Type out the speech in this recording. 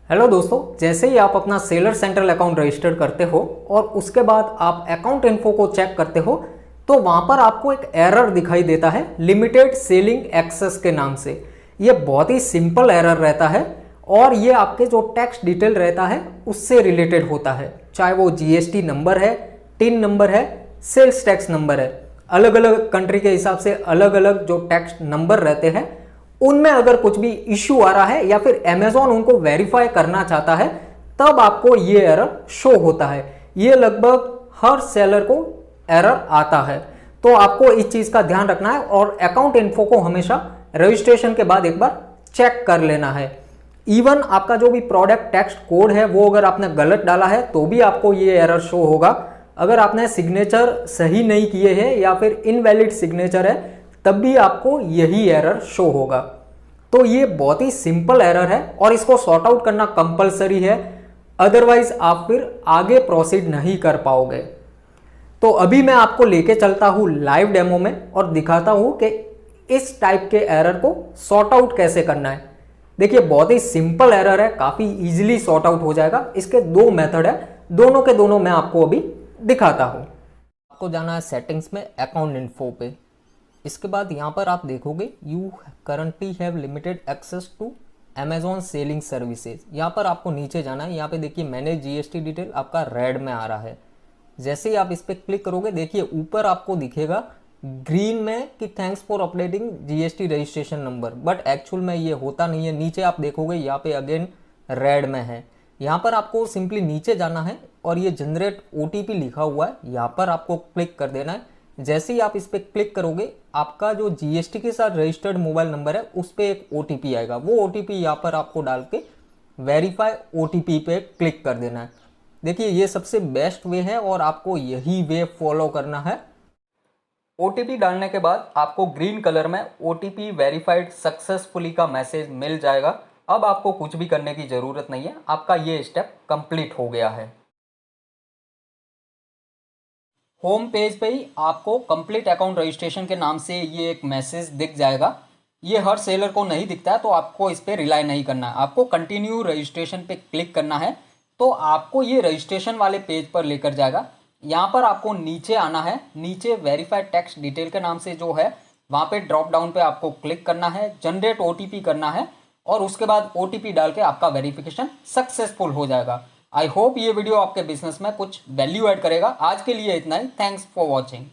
Hello दोस्तों, जैसे ही आप अपना सेलर सेंट्रल अकाउंट रजिस्टर करते हो और उसके बाद आप अकाउंट इन्फो को चेक करते हो तो वहां पर आपको एक एरर दिखाई देता है लिमिटेड सेलिंग एक्सेस के नाम से। ये बहुत ही सिंपल एरर रहता है और ये आपके जो टैक्स डिटेल रहता है उससे रिलेटेड होता है, चाहे वो जीएसटी नंबर है, टिन नंबर है, सेल्स टैक्स नंबर है। अलग अलग कंट्री के हिसाब से अलग अलग जो टैक्स नंबर रहते हैं उनमें अगर कुछ भी इश्यू आ रहा है या फिर अमेजॉन उनको वेरीफाई करना चाहता है तब आपको ये एरर शो होता है। ये लगभग हर सेलर को एरर आता है, तो आपको इस चीज का ध्यान रखना है और अकाउंट इन्फो को हमेशा रजिस्ट्रेशन के बाद एक बार चेक कर लेना है। इवन आपका जो भी प्रोडक्ट टैक्स कोड है वो अगर आपने गलत डाला है तो भी आपको ये एरर शो होगा। अगर आपने सिग्नेचर सही नहीं किए हैं या फिर इनवैलिड सिग्नेचर है तब भी आपको यही एरर शो होगा। तो ये बहुत ही सिंपल एरर है और इसको सॉर्ट आउट करना कंपलसरी है, अदरवाइज आप फिर आगे प्रोसीड नहीं कर पाओगे। तो अभी मैं आपको लेके चलता हूं लाइव डेमो में और दिखाता हूं कि इस टाइप के एरर को सॉर्ट आउट कैसे करना है। देखिए, बहुत ही सिंपल एरर है, काफी इजीली सॉर्ट आउट हो जाएगा। इसके दो मेथड है, दोनों के दोनों मैं आपको अभी दिखाता हूं। आपको जाना है सेटिंग्स में, अकाउंट इन्फो पे। इसके बाद यहाँ पर आप देखोगे you currently have limited access to Amazon selling services. यहाँ पर आपको नीचे जाना है। यहाँ पे देखिए मैनेज जीएसटी डिटेल आपका रेड में आ रहा है। जैसे ही आप इस पर क्लिक करोगे देखिए ऊपर आपको दिखेगा ग्रीन में कि thanks for updating GST registration number, but actual में ये होता नहीं है। नीचे आप देखोगे यहाँ पे अगेन रेड में है। यहाँ पर आपको सिंपली नीचे जाना है और ये जनरेट ओटीपी लिखा हुआ है, यहाँ पर आपको क्लिक कर देना है। जैसे ही आप इस पर क्लिक करोगे आपका जो जीएसटी के साथ रजिस्टर्ड मोबाइल नंबर है उस पर एक ओटीपी आएगा। वो ओटीपी यहाँ पर आपको डाल के वेरीफाई ओटीपी पे क्लिक कर देना है। देखिए ये सबसे बेस्ट वे है और आपको यही वे फॉलो करना है। ओटीपी डालने के बाद आपको ग्रीन कलर में ओटीपी वेरीफाइड सक्सेसफुली का मैसेज मिल जाएगा। अब आपको कुछ भी करने की जरूरत नहीं है, आपका ये स्टेप कंप्लीट हो गया है। होम पेज पे ही आपको कंप्लीट अकाउंट रजिस्ट्रेशन के नाम से ये एक मैसेज दिख जाएगा। ये हर सेलर को नहीं दिखता है तो आपको इस पर रिलाई नहीं करना है। आपको कंटिन्यू रजिस्ट्रेशन पे क्लिक करना है तो आपको ये रजिस्ट्रेशन वाले पेज पर लेकर जाएगा। यहाँ पर आपको नीचे आना है, नीचे वेरीफाइड टैक्स डिटेल के नाम से जो है वहाँ पे ड्रॉप डाउन पे आपको क्लिक करना है, जनरेट ओटीपी करना है और उसके बाद ओटीपी डाल के आपका वेरिफिकेशन सक्सेसफुल हो जाएगा। आई होप ये वीडियो आपके बिजनेस में कुछ वैल्यू ऐड करेगा। आज के लिए इतना ही। Thanks for watching.